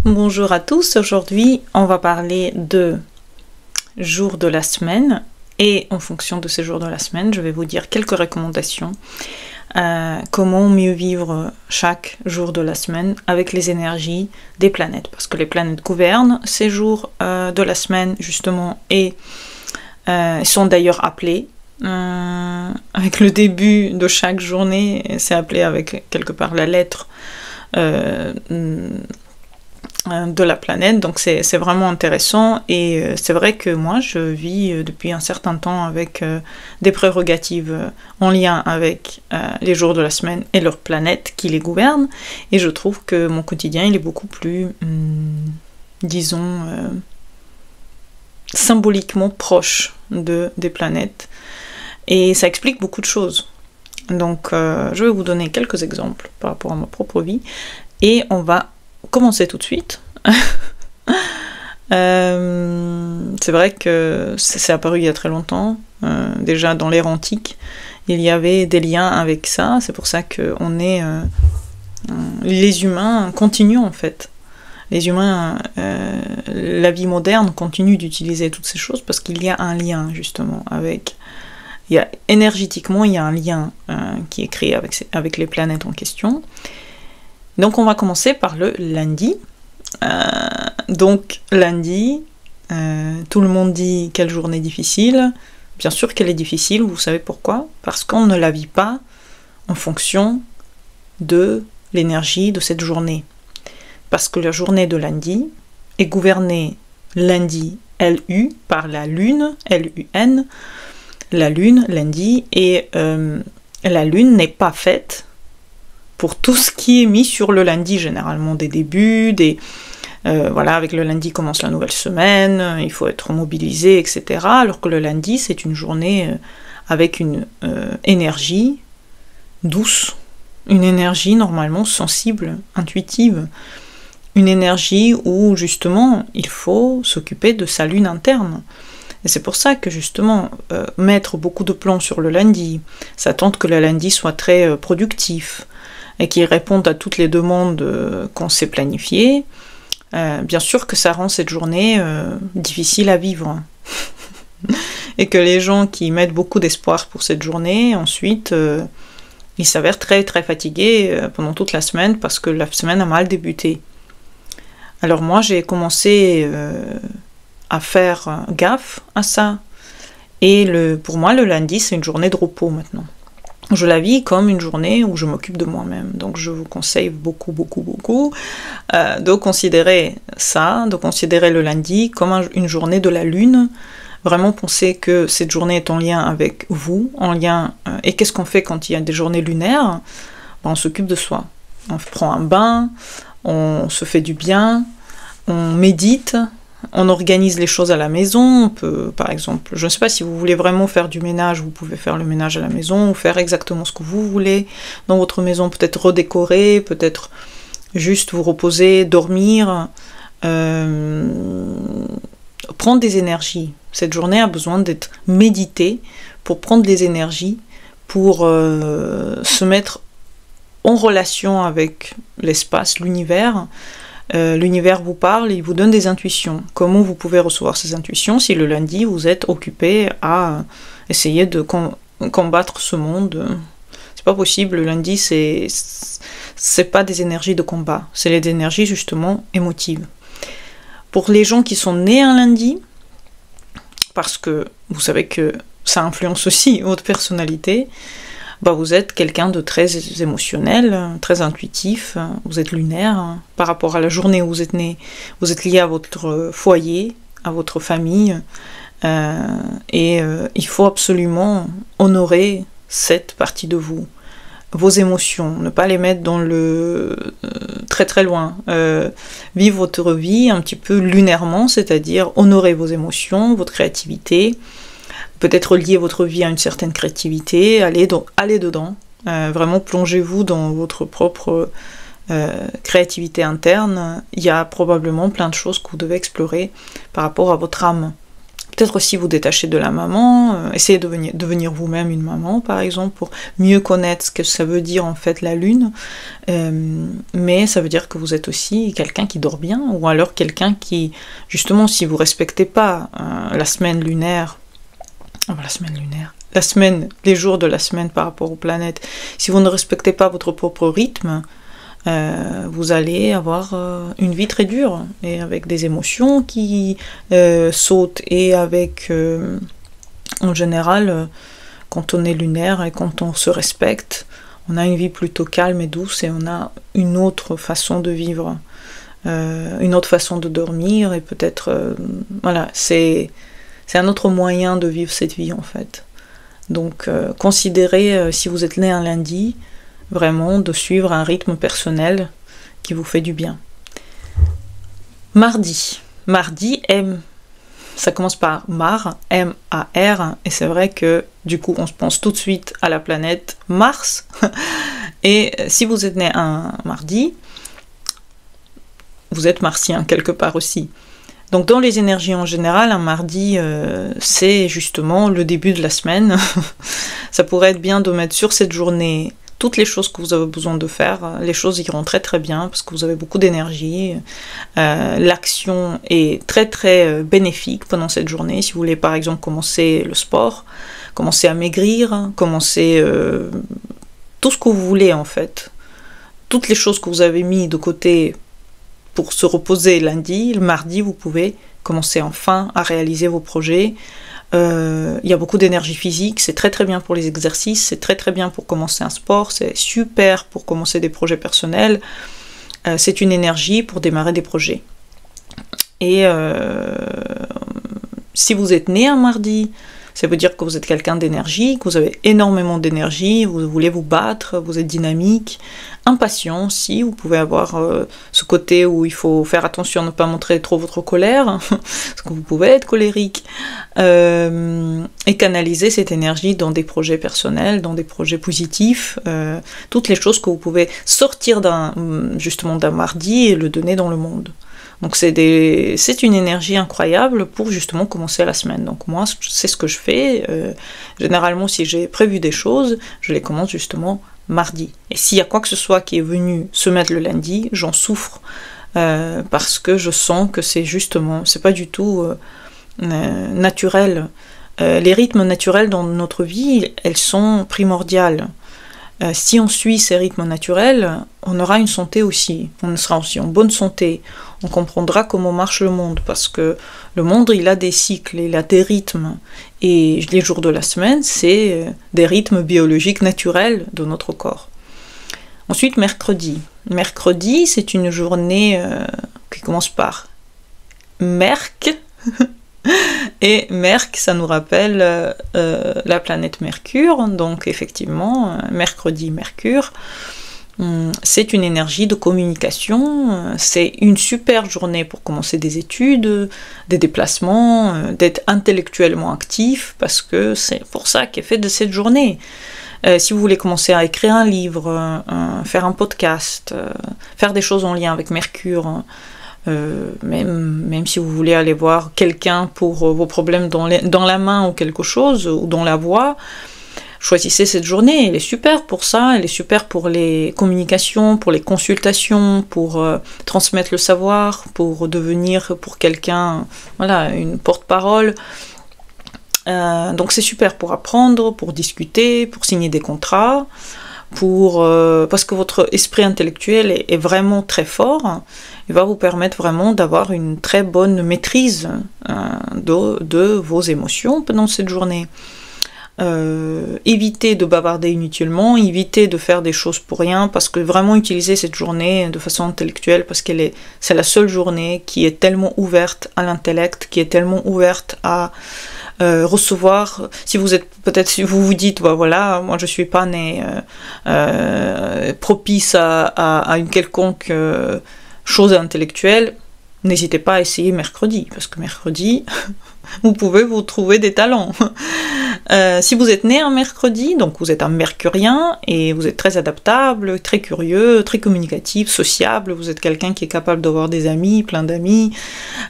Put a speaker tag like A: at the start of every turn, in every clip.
A: Bonjour à tous, aujourd'hui on va parler de jours de la semaine et en fonction de ces jours de la semaine je vais vous dire quelques recommandations comment mieux vivre chaque jour de la semaine avec les énergies des planètes parce que les planètes gouvernent ces jours de la semaine justement et sont d'ailleurs appelés avec le début de chaque journée, c'est appelé avec quelque part la lettre de la planète, donc c'est vraiment intéressant et c'est vrai que moi je vis depuis un certain temps avec des prérogatives en lien avec les jours de la semaine et leurs planètes qui les gouvernent et je trouve que mon quotidien il est beaucoup plus disons symboliquement proche des planètes et ça explique beaucoup de choses. Donc je vais vous donner quelques exemples par rapport à ma propre vie et on va commencer tout de suite. C'est vrai que c'est apparu il y a très longtemps, déjà dans l'ère antique, il y avait des liens avec ça, c'est pour ça que les humains continuent en fait. Les humains, la vie moderne continue d'utiliser toutes ces choses parce qu'il y a un lien justement avec... énergétiquement, il y a un lien qui est créé avec les planètes en question. Donc on va commencer par le lundi. Donc lundi, tout le monde dit quelle journée difficile. Bien sûr qu'elle est difficile, vous savez pourquoi? Parce qu'on ne la vit pas en fonction de l'énergie de cette journée. Parce que la journée de lundi est gouvernée lundi, L-U, par la lune, L-U-N, la lune, lundi, et la lune n'est pas faite pour tout ce qui est mis sur le lundi, généralement des débuts, voilà, avec le lundi commence la nouvelle semaine, il faut être mobilisé, etc. Alors que le lundi, c'est une journée avec une énergie douce, une énergie normalement sensible, intuitive, une énergie où justement il faut s'occuper de sa lune interne. Et c'est pour ça que justement, mettre beaucoup de plans sur le lundi, ça tente que le lundi soit très productif, et qui répondent à toutes les demandes qu'on s'est planifiées, bien sûr que ça rend cette journée difficile à vivre. Et que les gens qui mettent beaucoup d'espoir pour cette journée, ensuite, ils s'avèrent très très fatigués pendant toute la semaine parce que la semaine a mal débuté. Alors moi j'ai commencé à faire gaffe à ça. Et pour moi le lundi c'est une journée de repos maintenant. Je la vis comme une journée où je m'occupe de moi-même. Donc je vous conseille beaucoup de considérer ça, de considérer le lundi comme une journée de la lune. Vraiment penser que cette journée est en lien avec vous, en lien... et qu'est-ce qu'on fait quand il y a des journées lunaires? On s'occupe de soi. On prend un bain, on se fait du bien, on médite, on organise les choses à la maison, on peut, par exemple, je ne sais pas si vous voulez vraiment faire du ménage, vous pouvez faire le ménage à la maison, ou faire exactement ce que vous voulez dans votre maison, peut-être redécorer, peut-être juste vous reposer, dormir, prendre des énergies. Cette journée a besoin d'être méditée pour prendre des énergies, pour se mettre en relation avec l'espace, l'univers. L'univers vous parle, il vous donne des intuitions. Comment vous pouvez recevoir ces intuitions si le lundi vous êtes occupé à essayer de combattre ce monde? C'est pas possible, le lundi c'est pas des énergies de combat, c'est les énergies justement émotives. Pour les gens qui sont nés un lundi, parce que vous savez que ça influence aussi votre personnalité, bah vous êtes quelqu'un de très émotionnel, très intuitif, vous êtes lunaire. Par rapport à la journée où vous êtes né, vous êtes lié à votre foyer, à votre famille, et il faut absolument honorer cette partie de vous, vos émotions, ne pas les mettre dans le très loin. Vivre votre vie un petit peu lunairement, c'est-à-dire honorer vos émotions, votre créativité, peut-être lier votre vie à une certaine créativité, allez dedans, vraiment plongez-vous dans votre propre créativité interne. Il y a probablement plein de choses que vous devez explorer par rapport à votre âme, Peut-être aussi vous détacher de la maman, essayer de devenir vous-même une maman par exemple, pour mieux connaître ce que ça veut dire en fait la lune, mais ça veut dire que vous êtes aussi quelqu'un qui dort bien, ou alors quelqu'un qui, justement, si vous respectez pas la semaine lunaire, les jours de la semaine par rapport aux planètes, si vous ne respectez pas votre propre rythme, vous allez avoir une vie très dure, et avec des émotions qui sautent, et avec, en général, quand on est lunaire et quand on se respecte, on a une vie plutôt calme et douce, et on a une autre façon de vivre, une autre façon de dormir, et peut-être, voilà, c'est un autre moyen de vivre cette vie en fait. Donc considérez, si vous êtes né un lundi, vraiment de suivre un rythme personnel qui vous fait du bien. Mardi, ça commence par Mar, M-A-R, et c'est vrai que du coup on se pense tout de suite à la planète Mars, et si vous êtes né un mardi, vous êtes martien quelque part aussi. Donc dans les énergies en général, un mardi, c'est justement le début de la semaine. Ça pourrait être bien de mettre sur cette journée toutes les choses que vous avez besoin de faire. Les choses iront très très bien parce que vous avez beaucoup d'énergie. L'action est très très bénéfique pendant cette journée. Si vous voulez par exemple commencer le sport, commencer à maigrir, commencer tout ce que vous voulez en fait. Toutes les choses que vous avez mis de côté pour se reposer lundi, le mardi, vous pouvez commencer enfin à réaliser vos projets. Il y a beaucoup d'énergie physique, c'est très très bien pour les exercices, c'est très très bien pour commencer un sport, c'est super pour commencer des projets personnels, c'est une énergie pour démarrer des projets. Et si vous êtes né un mardi, ça veut dire que vous êtes quelqu'un d'énergie, que vous avez énormément d'énergie, vous voulez vous battre, vous êtes dynamique, impatient aussi, vous pouvez avoir ce côté où il faut faire attention à ne pas montrer trop votre colère, parce que vous pouvez être colérique, et canaliser cette énergie dans des projets personnels, dans des projets positifs, toutes les choses que vous pouvez sortir justement d'un mardi et le donner dans le monde. Donc c'est une énergie incroyable pour justement commencer la semaine. Donc moi, c'est ce que je fais. Généralement, si j'ai prévu des choses, je les commence justement mardi. Et s'il y a quoi que ce soit qui est venu se mettre le lundi, j'en souffre parce que je sens que c'est pas du tout naturel. Les rythmes naturels dans notre vie, elles sont primordiales. Si on suit ces rythmes naturels, on aura une santé aussi, on sera aussi en bonne santé, on comprendra comment marche le monde, parce que le monde, il a des cycles, il a des rythmes, et les jours de la semaine, c'est des rythmes biologiques naturels de notre corps. Ensuite, mercredi. Mercredi, c'est une journée qui commence par Merc, et Merc, ça nous rappelle la planète Mercure, donc effectivement, mercredi, Mercure, c'est une énergie de communication, c'est une super journée pour commencer des études, des déplacements, d'être intellectuellement actif, parce que c'est pour ça qu'est fait de cette journée. Si vous voulez commencer à écrire un livre, faire un podcast, faire des choses en lien avec Mercure, même si vous voulez aller voir quelqu'un pour vos problèmes dans la main ou quelque chose, ou dans la voix, choisissez cette journée, elle est super pour ça, elle est super pour les communications, pour les consultations, pour transmettre le savoir, pour devenir pour quelqu'un, voilà, une porte-parole. Donc c'est super pour apprendre, pour discuter, pour signer des contrats, parce que votre esprit intellectuel est vraiment très fort. Il va vous permettre vraiment d'avoir une très bonne maîtrise de vos émotions pendant cette journée. Évitez de bavarder inutilement, évitez de faire des choses pour rien, parce que vraiment utiliser cette journée de façon intellectuelle, parce c'est la seule journée qui est tellement ouverte à l'intellect, qui est tellement ouverte à recevoir. Si vous êtes, peut-être si vous vous dites, bah voilà, moi je suis pas né propice à une quelconque chose intellectuelle, N'hésitez pas à essayer mercredi, parce que mercredi, vous pouvez vous trouver des talents. Si vous êtes né un mercredi, donc vous êtes un mercurien, et vous êtes très adaptable, très curieux, très communicatif, sociable, vous êtes quelqu'un qui est capable d'avoir des amis, plein d'amis,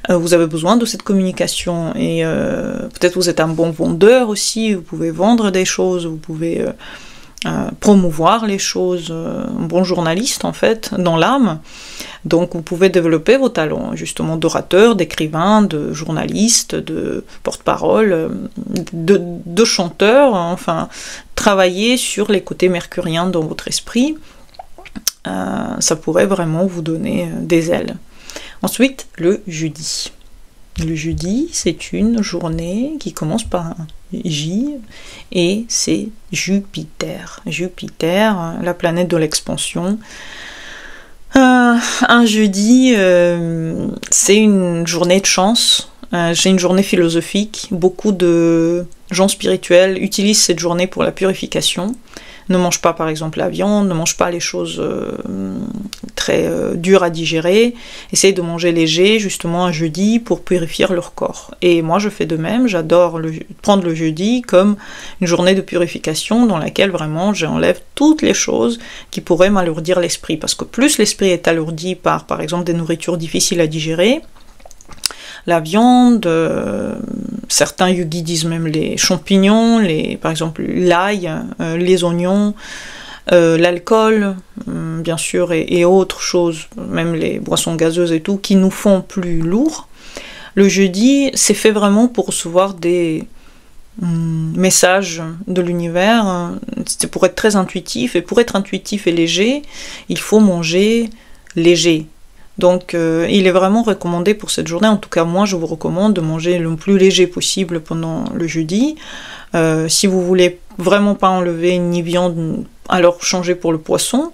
A: vous avez besoin de cette communication, et peut-être vous êtes un bon vendeur aussi, vous pouvez vendre des choses, vous pouvez promouvoir les choses, un bon journaliste en fait, dans l'âme. Donc vous pouvez développer vos talents, justement, d'orateur, d'écrivain, de journaliste, de porte-parole, de chanteur, enfin, travailler sur les côtés mercuriens dans votre esprit, ça pourrait vraiment vous donner des ailes. Ensuite, le jeudi. Le jeudi, c'est une journée qui commence par un J, et c'est Jupiter. Jupiter, la planète de l'expansion. Un jeudi, c'est une journée de chance, c'est une journée philosophique. Beaucoup de gens spirituels utilisent cette journée pour la purification. Ne mangent pas par exemple la viande, ne mangent pas les choses très dures à digérer, essayent de manger léger justement un jeudi pour purifier leur corps. Et moi je fais de même, j'adore prendre le jeudi comme une journée de purification dans laquelle vraiment j'enlève toutes les choses qui pourraient m'alourdir l'esprit, parce que plus l'esprit est alourdi par exemple des nourritures difficiles à digérer, la viande, certains yogis disent même les champignons, par exemple l'ail, les oignons, l'alcool, bien sûr, et autres choses, même les boissons gazeuses et tout, qui nous font plus lourds. Le jeudi, c'est fait vraiment pour recevoir des messages de l'univers, c'est pour être très intuitif, et pour être intuitif et léger, il faut manger léger. Donc il est vraiment recommandé pour cette journée, en tout cas moi je vous recommande de manger le plus léger possible pendant le jeudi. Si vous voulez vraiment pas enlever ni viande, alors changez pour le poisson.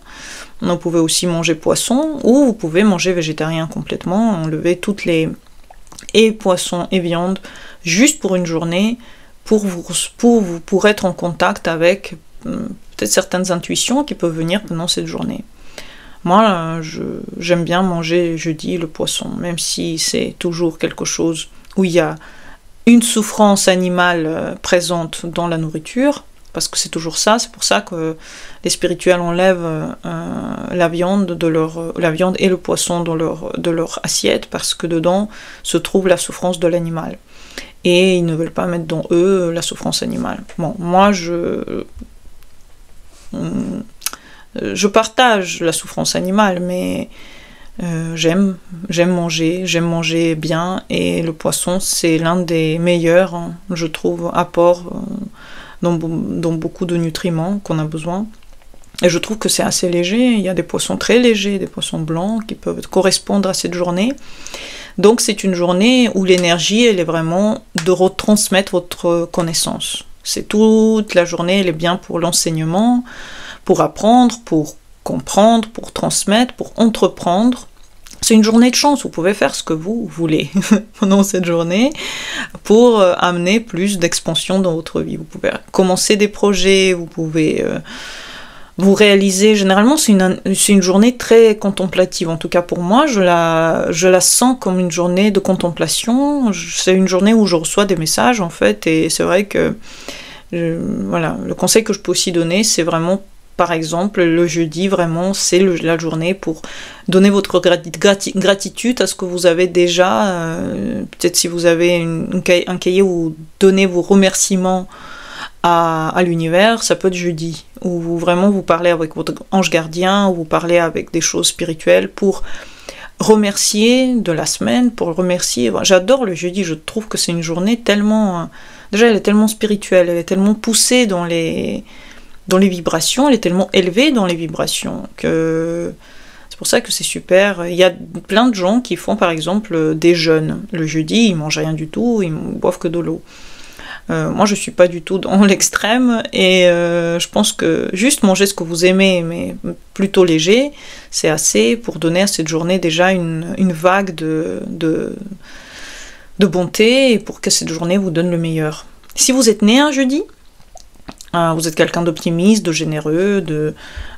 A: Vous pouvez aussi manger poisson, ou vous pouvez manger végétarien complètement, enlever toutes les poissons et viande juste pour une journée, pour être en contact avec peut-être certaines intuitions qui peuvent venir pendant cette journée. Moi, j'aime bien manger jeudi le poisson, même si c'est toujours quelque chose où il y a une souffrance animale présente dans la nourriture, parce que c'est toujours ça, c'est pour ça que les spirituels enlèvent la viande et le poisson de leur assiette, parce que dedans se trouve la souffrance de l'animal. Et ils ne veulent pas mettre dans eux la souffrance animale. Bon, moi, je partage la souffrance animale, mais j'aime manger bien, et le poisson c'est l'un des meilleurs, hein, je trouve, apports dans beaucoup de nutriments qu'on a besoin. Et je trouve que c'est assez léger, il y a des poissons très légers, des poissons blancs qui peuvent correspondre à cette journée. Donc c'est une journée où l'énergie, elle est vraiment de retransmettre votre connaissance. C'est toute la journée, elle est bien pour l'enseignement, pour apprendre, pour comprendre, pour transmettre, pour entreprendre. C'est une journée de chance, vous pouvez faire ce que vous voulez pendant cette journée pour amener plus d'expansion dans votre vie. Vous pouvez commencer des projets, vous pouvez vous réaliser. Généralement, c'est une journée très contemplative. En tout cas pour moi, je la sens comme une journée de contemplation. C'est une journée où je reçois des messages en fait, et c'est vrai que voilà, le conseil que je peux aussi donner, c'est vraiment, par exemple, le jeudi, vraiment, c'est la journée pour donner votre gratitude à ce que vous avez déjà. Peut-être si vous avez un cahier où donnez vos remerciements à l'univers, ça peut être jeudi, où vraiment vous parlez avec votre ange gardien, ou vous parlez avec des choses spirituelles pour remercier de la semaine, pour remercier. J'adore le jeudi, je trouve que c'est une journée tellement... Déjà, elle est tellement spirituelle, elle est tellement poussée dans les vibrations, elle est tellement élevée dans les vibrations que c'est pour ça que c'est super. Il y a plein de gens qui font par exemple des jeûnes. Le jeudi, ils mangent rien du tout, ils boivent que de l'eau. Moi, je suis pas du tout dans l'extrême, et je pense que juste manger ce que vous aimez, mais plutôt léger, c'est assez pour donner à cette journée déjà une vague de bonté, et pour que cette journée vous donne le meilleur. Si vous êtes né un jeudi, Vous êtes quelqu'un d'optimiste, de généreux,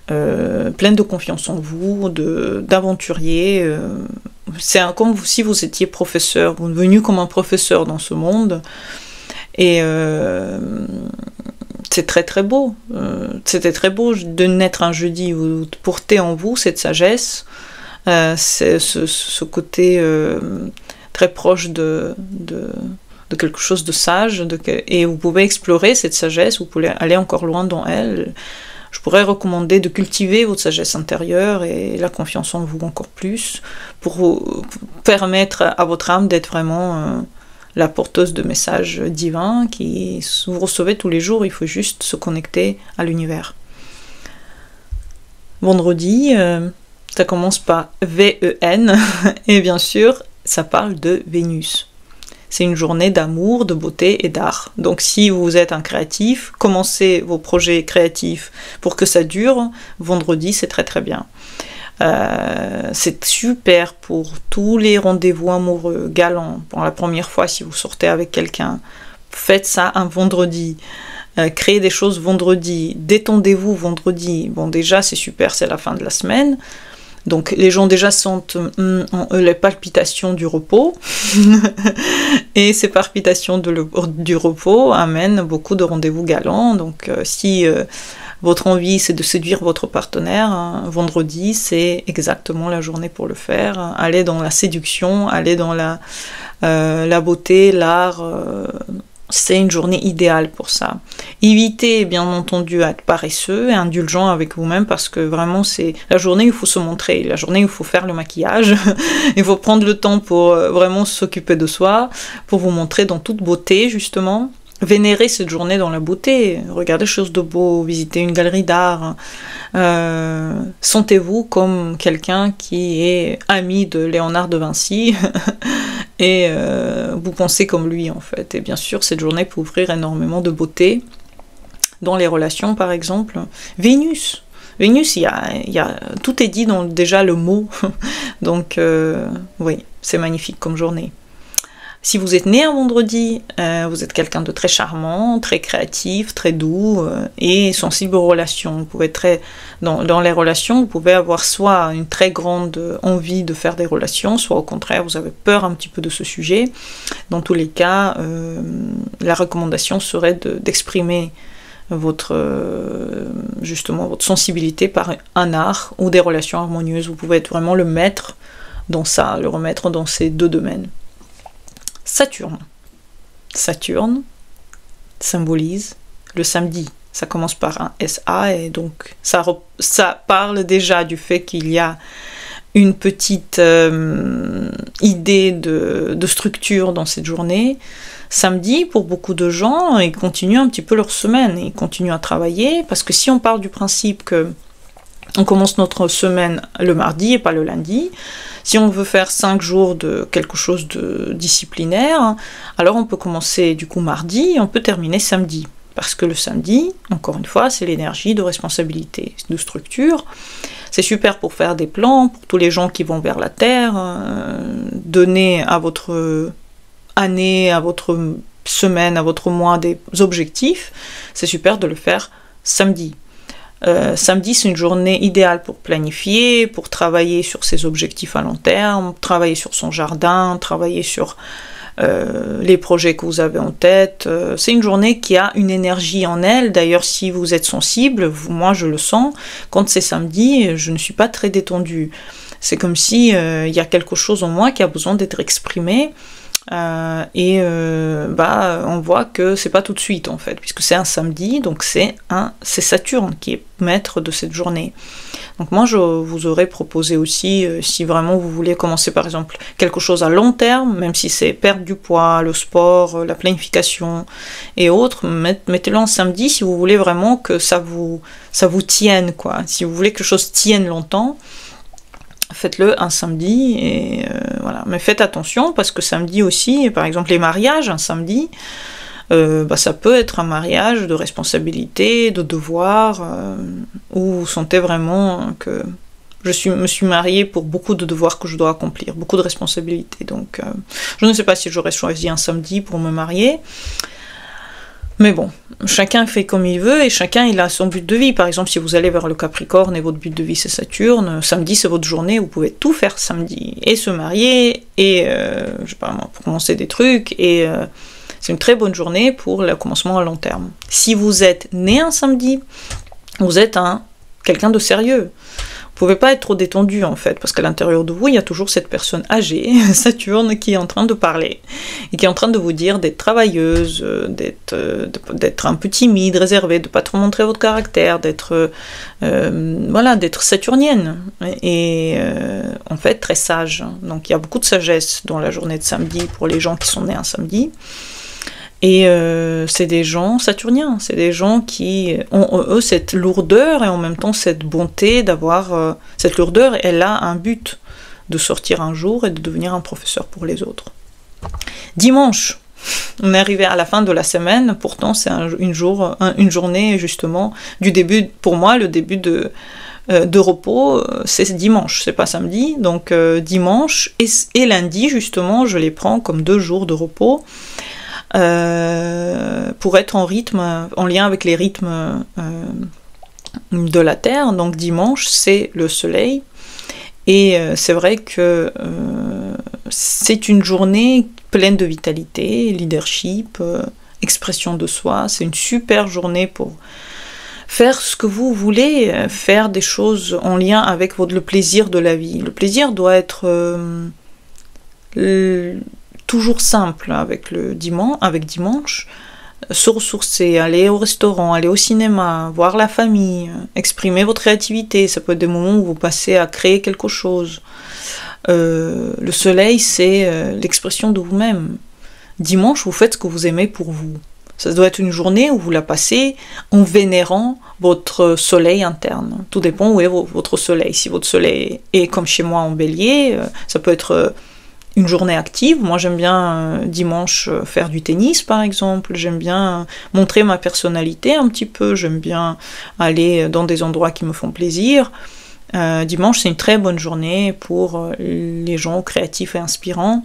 A: plein de confiance en vous, d'aventurier. C'est comme si vous étiez professeur, vous êtes venu comme un professeur dans ce monde. Et c'est très très beau. C'était très beau de naître un jeudi. Vous portez en vous cette sagesse, ce côté très proche de quelque chose de sage, et vous pouvez explorer cette sagesse, vous pouvez aller encore loin dans elle. Je pourrais recommander de cultiver votre sagesse intérieure et la confiance en vous encore plus, pour permettre à votre âme d'être vraiment la porteuse de messages divins qui vous recevez tous les jours. Il faut juste se connecter à l'univers. Vendredi, ça commence par V-E-N, et bien sûr, ça parle de Vénus. C'est une journée d'amour, de beauté et d'art. Donc si vous êtes un créatif, commencez vos projets créatifs pour que ça dure. Vendredi, c'est très très bien. C'est super pour tous les rendez-vous amoureux, galants. Pour la première fois, si vous sortez avec quelqu'un, faites ça un vendredi. Créez des choses vendredi. Détendez-vous vendredi. Bon, déjà, c'est super, c'est la fin de la semaine. Donc les gens déjà sentent les palpitations du repos. Et ces palpitations du repos amènent beaucoup de rendez-vous galants. Donc si votre envie c'est de séduire votre partenaire, vendredi c'est exactement la journée pour le faire. Allez dans la séduction, allez dans la beauté, l'art. C'est une journée idéale pour ça. Évitez bien entendu à être paresseux et indulgent avec vous-même, parce que vraiment c'est la journée où il faut se montrer, la journée où il faut faire le maquillage. Il faut prendre le temps pour vraiment s'occuper de soi, pour vous montrer dans toute beauté justement. Vénérez cette journée dans la beauté, regardez des choses de beau, visitez une galerie d'art, sentez-vous comme quelqu'un qui est ami de Léonard de Vinci et vous pensez comme lui en fait. Et bien sûr cette journée peut ouvrir énormément de beauté dans les relations par exemple. Vénus, tout est dit dans déjà le mot, donc oui, c'est magnifique comme journée. Si vous êtes né un vendredi, vous êtes quelqu'un de très charmant, très créatif, très doux et sensible aux relations. Vous pouvez être dans les relations, vous pouvez avoir soit une très grande envie de faire des relations, soit au contraire, vous avez peur un petit peu de ce sujet. Dans tous les cas, la recommandation serait d'exprimer votre sensibilité par un art ou des relations harmonieuses. Vous pouvez être vraiment le maître dans ça, le remettre dans ces deux domaines. Saturne symbolise le samedi. Ça commence par un SA et donc ça parle déjà du fait qu'il y a une petite idée de structure dans cette journée. Samedi, pour beaucoup de gens, ils continuent un petit peu leur semaine, ils continuent à travailler, parce que si on part du principe que on commence notre semaine le mardi et pas le lundi. Si on veut faire 5 jours de quelque chose de disciplinaire, alors on peut commencer du coup mardi et on peut terminer samedi. Parce que le samedi, encore une fois, c'est l'énergie de responsabilité, de structure. C'est super pour faire des plans, pour tous les gens qui vont vers la Terre, donner à votre année, à votre semaine, à votre mois des objectifs. C'est super de le faire samedi. Samedi, c'est une journée idéale pour planifier, pour travailler sur ses objectifs à long terme, travailler sur son jardin, travailler sur les projets que vous avez en tête. C'est une journée qui a une énergie en elle. D'ailleurs, si vous êtes sensible, moi je le sens, quand c'est samedi, je ne suis pas très détendue. C'est comme si il y a quelque chose en moi qui a besoin d'être exprimé. On voit que c'est pas tout de suite en fait, puisque c'est un samedi, donc c'est Saturne qui est maître de cette journée. Donc moi je vous aurais proposé aussi, si vraiment vous voulez commencer par exemple quelque chose à long terme, même si c'est perdre du poids, le sport, la planification et autres, mettez-le en samedi si vous voulez vraiment que ça vous tienne quoi. Si vous voulez que quelque chose tienne longtemps, faites-le un samedi, et voilà. Mais faites attention, parce que samedi aussi, par exemple les mariages, un samedi, ça peut être un mariage de responsabilité, de devoir, où vous sentez vraiment que me suis mariée pour beaucoup de devoirs que je dois accomplir, beaucoup de responsabilités. Donc je ne sais pas si j'aurais choisi un samedi pour me marier. Mais bon, chacun fait comme il veut et chacun il a son but de vie. Par exemple, si vous allez vers le Capricorne et votre but de vie c'est Saturne, samedi c'est votre journée, vous pouvez tout faire samedi. Et se marier, et je sais pas moi, pour commencer des trucs, et c'est une très bonne journée pour le commencement à long terme. Si vous êtes né un samedi, vous êtes quelqu'un de sérieux. Vous pouvez pas être trop détendu en fait, parce qu'à l'intérieur de vous, il y a toujours cette personne âgée, Saturne, qui est en train de parler, et qui est en train de vous dire d'être travailleuse, d'être un peu timide, réservée, de pas trop montrer votre caractère, d'être voilà, d'être saturnienne, et en fait très sage. Donc il y a beaucoup de sagesse dans la journée de samedi pour les gens qui sont nés un samedi. Et c'est des gens saturniens, c'est des gens qui ont eux cette lourdeur et en même temps cette bonté d'avoir cette lourdeur. Elle a un but de sortir un jour et de devenir un professeur pour les autres. Dimanche, on est arrivé à la fin de la semaine, pourtant c'est une journée justement du début, pour moi le début de repos, c'est dimanche, c'est pas samedi, donc dimanche et lundi justement je les prends comme 2 jours de repos. Pour être en lien avec les rythmes de la Terre. Donc dimanche, c'est le soleil. Et c'est vrai que c'est une journée pleine de vitalité, leadership, expression de soi. C'est une super journée pour faire ce que vous voulez, faire des choses en lien avec le plaisir de la vie. Le plaisir doit être toujours simple avec dimanche, se ressourcer, aller au restaurant, aller au cinéma, voir la famille, exprimer votre créativité. Ça peut être des moments où vous passez à créer quelque chose. Le soleil, c'est l'expression de vous-même. Dimanche, vous faites ce que vous aimez pour vous. Ça doit être une journée où vous la passez en vénérant votre soleil interne. Tout dépend où est votre soleil. Si votre soleil est comme chez moi en bélier, ça peut être une journée active. Moi j'aime bien dimanche faire du tennis par exemple, j'aime bien montrer ma personnalité un petit peu, j'aime bien aller dans des endroits qui me font plaisir. Dimanche c'est une très bonne journée pour les gens créatifs et inspirants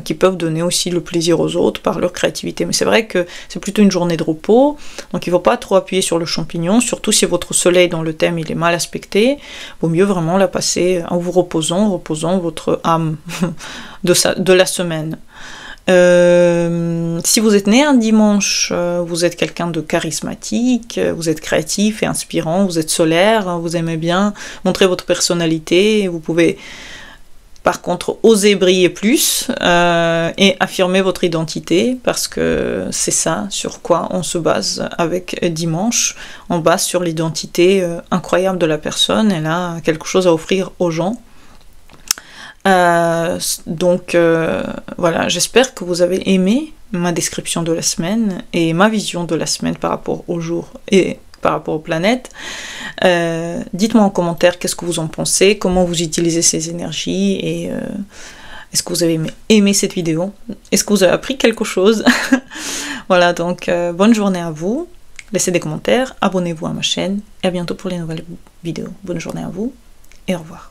A: qui peuvent donner aussi le plaisir aux autres par leur créativité. Mais c'est vrai que c'est plutôt une journée de repos, donc il ne faut pas trop appuyer sur le champignon, surtout si votre soleil dans le thème il est mal aspecté. Vaut mieux vraiment la passer en vous reposant votre âme de la semaine. Si vous êtes né un dimanche, vous êtes quelqu'un de charismatique, vous êtes créatif et inspirant, vous êtes solaire, vous aimez bien montrer votre personnalité, vous pouvez par contre oser briller plus et affirmer votre identité, parce que c'est ça sur quoi on se base avec dimanche. On base sur l'identité incroyable de la personne, elle a quelque chose à offrir aux gens. Donc voilà, j'espère que vous avez aimé ma description de la semaine et ma vision de la semaine par rapport au jour et par rapport aux planètes. Dites-moi en commentaire qu'est-ce que vous en pensez, comment vous utilisez ces énergies, et est-ce que vous avez aimé cette vidéo, est-ce que vous avez appris quelque chose. Voilà, donc bonne journée à vous, laissez des commentaires, abonnez-vous à ma chaîne et à bientôt pour les nouvelles vidéos. Bonne journée à vous et au revoir.